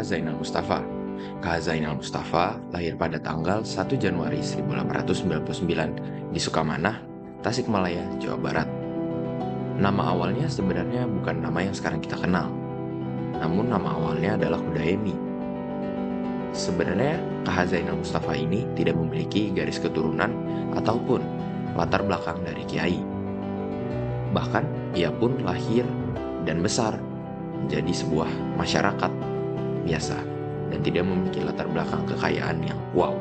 Zainal Mustafa. K.H. Zainal Mustafa lahir pada tanggal 1 Januari 1899 di Sukamanah, Tasikmalaya, Jawa Barat. Nama awalnya sebenarnya bukan nama yang sekarang kita kenal, namun nama awalnya adalah Hudaemi. Sebenarnya K.H. Zainal Mustafa ini tidak memiliki garis keturunan ataupun latar belakang dari kiai. Bahkan ia pun lahir dan besar menjadi sebuah masyarakat biasa dan tidak memiliki latar belakang kekayaan yang wow.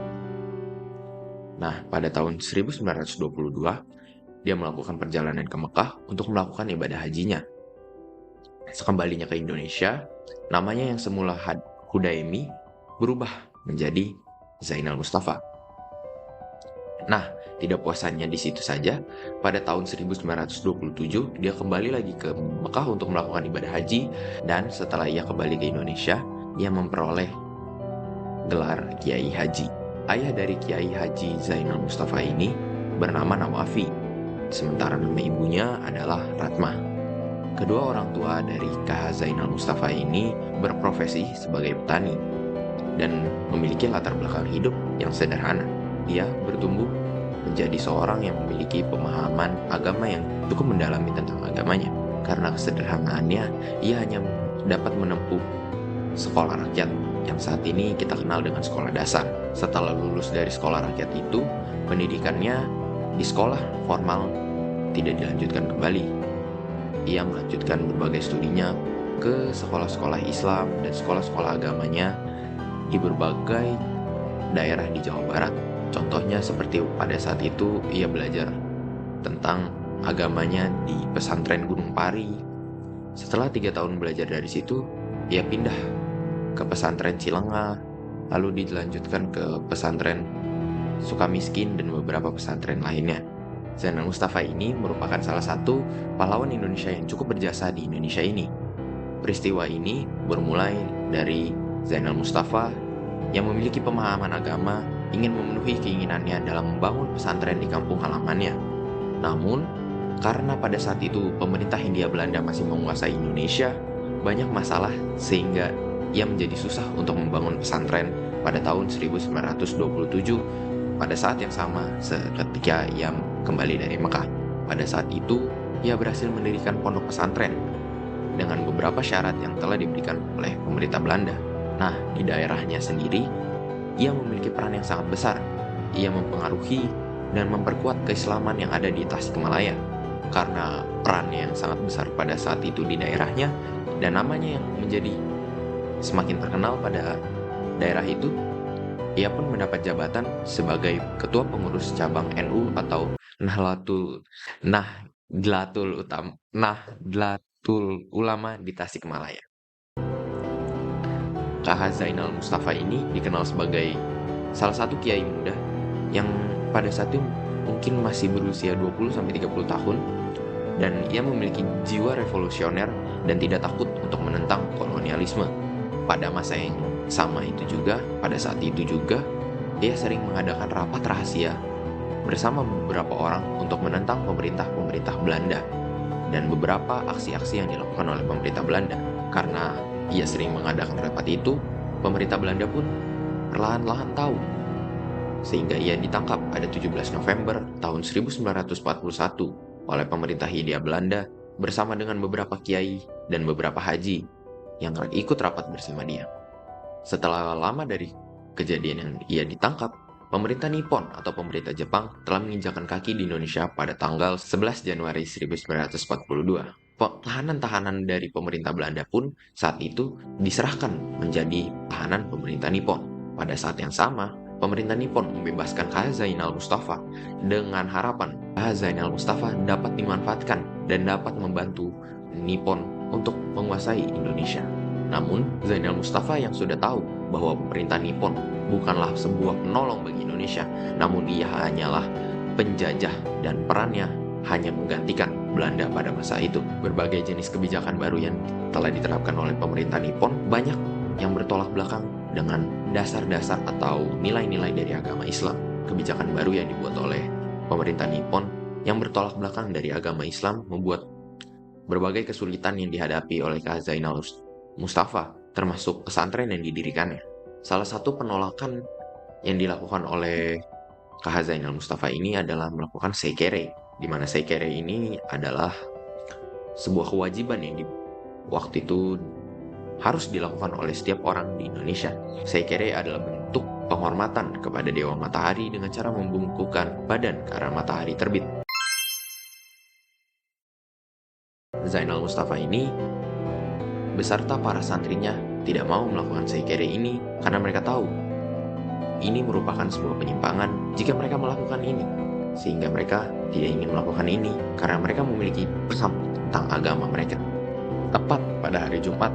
Nah, pada tahun 1922, dia melakukan perjalanan ke Mekah untuk melakukan ibadah hajinya. Sekembalinya ke Indonesia, namanya yang semula Hudaemi berubah menjadi Zainal Mustafa. Nah, tidak puasannya di situ saja, pada tahun 1927 dia kembali lagi ke Mekah untuk melakukan ibadah haji, dan setelah ia kembali ke Indonesia, ia memperoleh gelar Kiai Haji. Ayah dari Kiai Haji Zainal Mustafa ini bernama Nawafi, sementara nama ibunya adalah Ratmah. Kedua orang tua dari K.H. Zainal Mustafa ini berprofesi sebagai petani dan memiliki latar belakang hidup yang sederhana. Dia bertumbuh menjadi seorang yang memiliki pemahaman agama yang cukup mendalami tentang agamanya. Karena kesederhanaannya, ia hanya dapat menempuh sekolah rakyat yang saat ini kita kenal dengan sekolah dasar. Setelah lulus dari sekolah rakyat itu, pendidikannya di sekolah formal tidak dilanjutkan kembali. Ia melanjutkan berbagai studinya ke sekolah-sekolah Islam dan sekolah-sekolah agamanya di berbagai daerah di Jawa Barat. Contohnya seperti pada saat itu ia belajar tentang agamanya di pesantren Gunung Pari. Setelah 3 tahun belajar dari situ, ia pindah ke pesantren Cilengah, lalu dilanjutkan ke pesantren Sukamiskin dan beberapa pesantren lainnya. Zainal Mustafa ini merupakan salah satu pahlawan Indonesia yang cukup berjasa di Indonesia ini. Peristiwa ini bermulai dari Zainal Mustafa yang memiliki pemahaman agama ingin memenuhi keinginannya dalam membangun pesantren di kampung halamannya. Namun, karena pada saat itu pemerintah Hindia Belanda masih menguasai Indonesia, banyak masalah sehingga ia menjadi susah untuk membangun pesantren pada tahun 1927 pada saat yang sama ketika ia kembali dari Mekah. Pada saat itu, ia berhasil mendirikan pondok pesantren dengan beberapa syarat yang telah diberikan oleh pemerintah Belanda. Nah, di daerahnya sendiri, ia memiliki peran yang sangat besar. Ia mempengaruhi dan memperkuat keislaman yang ada di Tasikmalaya. Karena perannya yang sangat besar pada saat itu di daerahnya dan namanya yang menjadi semakin terkenal pada daerah itu, ia pun mendapat jabatan sebagai Ketua Pengurus Cabang NU atau Nahdlatul Ulama di Tasikmalaya. K.H. Zainal Mustafa ini dikenal sebagai salah satu kiai muda yang pada saat itu mungkin masih berusia 20-30 tahun, dan ia memiliki jiwa revolusioner dan tidak takut untuk menentang kolonialisme. Pada masa yang sama itu juga, pada saat itu juga, ia sering mengadakan rapat rahasia bersama beberapa orang untuk menentang pemerintah Belanda dan beberapa aksi-aksi yang dilakukan oleh pemerintah Belanda. Karena ia sering mengadakan rapat itu, pemerintah Belanda pun perlahan-lahan tahu, sehingga ia ditangkap pada 17 November tahun 1941 oleh pemerintah Hindia Belanda bersama dengan beberapa kiai dan beberapa haji yang ikut rapat bersama dia. Setelah lama dari kejadian yang ia ditangkap, pemerintah Nippon atau pemerintah Jepang telah menginjakan kaki di Indonesia pada tanggal 11 Januari 1942. Tahanan-tahanan dari pemerintah Belanda pun saat itu diserahkan menjadi tahanan pemerintah Nippon. Pada saat yang sama, pemerintah Nippon membebaskan K.H. Zainal Mustafa dengan harapan K.H. Zainal Mustafa dapat dimanfaatkan dan dapat membantu Nippon untuk menguasai Indonesia. Namun, Zainal Mustafa yang sudah tahu bahwa pemerintah Nippon bukanlah sebuah penolong bagi Indonesia, namun ia hanyalah penjajah dan perannya hanya menggantikan Belanda pada masa itu. Berbagai jenis kebijakan baru yang telah diterapkan oleh pemerintah Nippon banyak yang bertolak belakang dengan dasar-dasar atau nilai-nilai dari agama Islam. Kebijakan baru yang dibuat oleh pemerintah Nippon yang bertolak belakang dari agama Islam membuat berbagai kesulitan yang dihadapi oleh K.H. Zainal Mustafa termasuk pesantren yang didirikannya. Salah satu penolakan yang dilakukan oleh KH Zainal Mustafa ini adalah melakukan seikere, di mana seikere ini adalah sebuah kewajiban yang waktu itu harus dilakukan oleh setiap orang di Indonesia. Seikere adalah bentuk penghormatan kepada Dewa Matahari dengan cara membungkukkan badan ke arah matahari terbit. Zainal Mustafa ini beserta para santrinya tidak mau melakukan seikere ini karena mereka tahu ini merupakan sebuah penyimpangan jika mereka melakukan ini, sehingga mereka tidak ingin melakukan ini karena mereka memiliki paham tentang agama mereka. Tepat pada hari Jumat,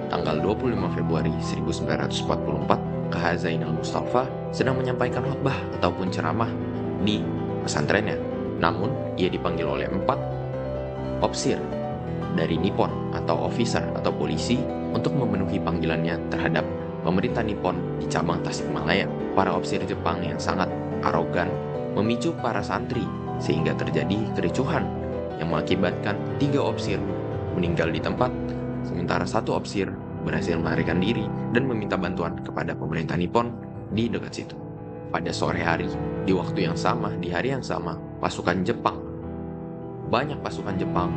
tanggal 25 Februari 1944, KH Zainal Mustafa sedang menyampaikan khutbah ataupun ceramah di pesantrennya. Namun, ia dipanggil oleh 4 opsir dari Nippon atau officer atau polisi untuk memenuhi panggilannya terhadap pemerintah Nippon di cabang Tasikmalaya. Para opsir Jepang yang sangat arogan memicu para santri sehingga terjadi kericuhan yang mengakibatkan 3 opsir meninggal di tempat, sementara 1 opsir berhasil melarikan diri dan meminta bantuan kepada pemerintah Nippon di dekat situ. Pada sore hari, di waktu yang sama, di hari yang sama, pasukan Jepang, banyak pasukan Jepang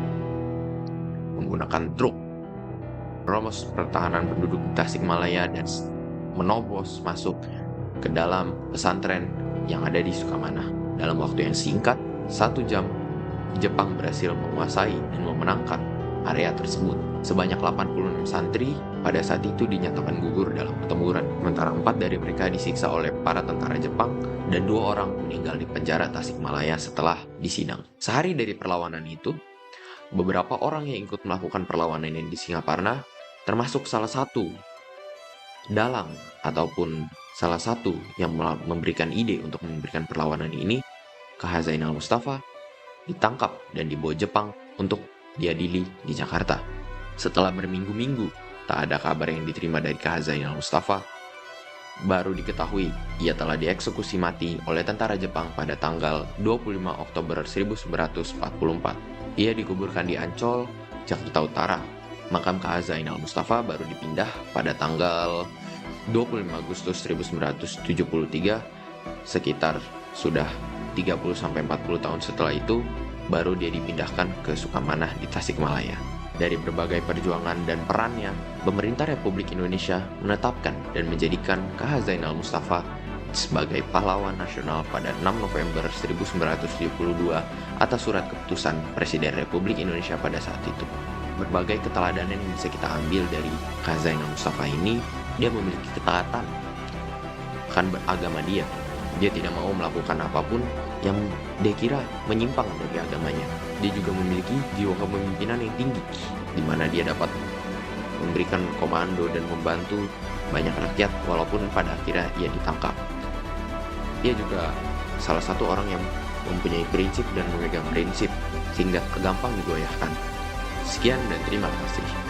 menggunakan truk merobos pertahanan penduduk Tasikmalaya dan menobos masuk ke dalam pesantren yang ada di Sukamanah. Dalam waktu yang singkat, 1 jam, Jepang berhasil menguasai dan memenangkan area tersebut. Sebanyak 86 santri pada saat itu dinyatakan gugur dalam pertempuran, sementara 4 dari mereka disiksa oleh para tentara Jepang dan 2 orang meninggal di penjara Tasikmalaya setelah disidang. Sehari dari perlawanan itu, beberapa orang yang ikut melakukan perlawanan ini di Singaparna, termasuk salah satu dalang ataupun salah satu yang memberikan ide untuk memberikan perlawanan ini, KH Zainal Mustafa, ditangkap dan dibawa Jepang untuk diadili di Jakarta. Setelah berminggu-minggu tak ada kabar yang diterima dari KH Zainal Mustafa, baru diketahui ia telah dieksekusi mati oleh tentara Jepang pada tanggal 25 Oktober 1944. Ia dikuburkan di Ancol, Jakarta Utara. Makam KH Zainal Mustafa baru dipindah pada tanggal 25 Agustus 1973, sekitar sudah 30-40 tahun setelah itu, baru dia dipindahkan ke Sukamanah di Tasikmalaya. Dari berbagai perjuangan dan perannya, pemerintah Republik Indonesia menetapkan dan menjadikan KH Zainal Mustafa sebagai pahlawan nasional pada 6 November 1972 atas surat keputusan Presiden Republik Indonesia pada saat itu. Berbagai keteladanan yang bisa kita ambil dari KH Zainal Mustafa ini, dia memiliki ketaatan akan beragama dia. Dia tidak mau melakukan apapun yang dia kira menyimpang dari agamanya. Dia juga memiliki jiwa kepemimpinan yang tinggi, di mana dia dapat memberikan komando dan membantu banyak rakyat walaupun pada akhirnya ia ditangkap. Dia juga salah satu orang yang mempunyai prinsip dan memegang prinsip sehingga gampang digoyahkan. Sekian dan terima kasih.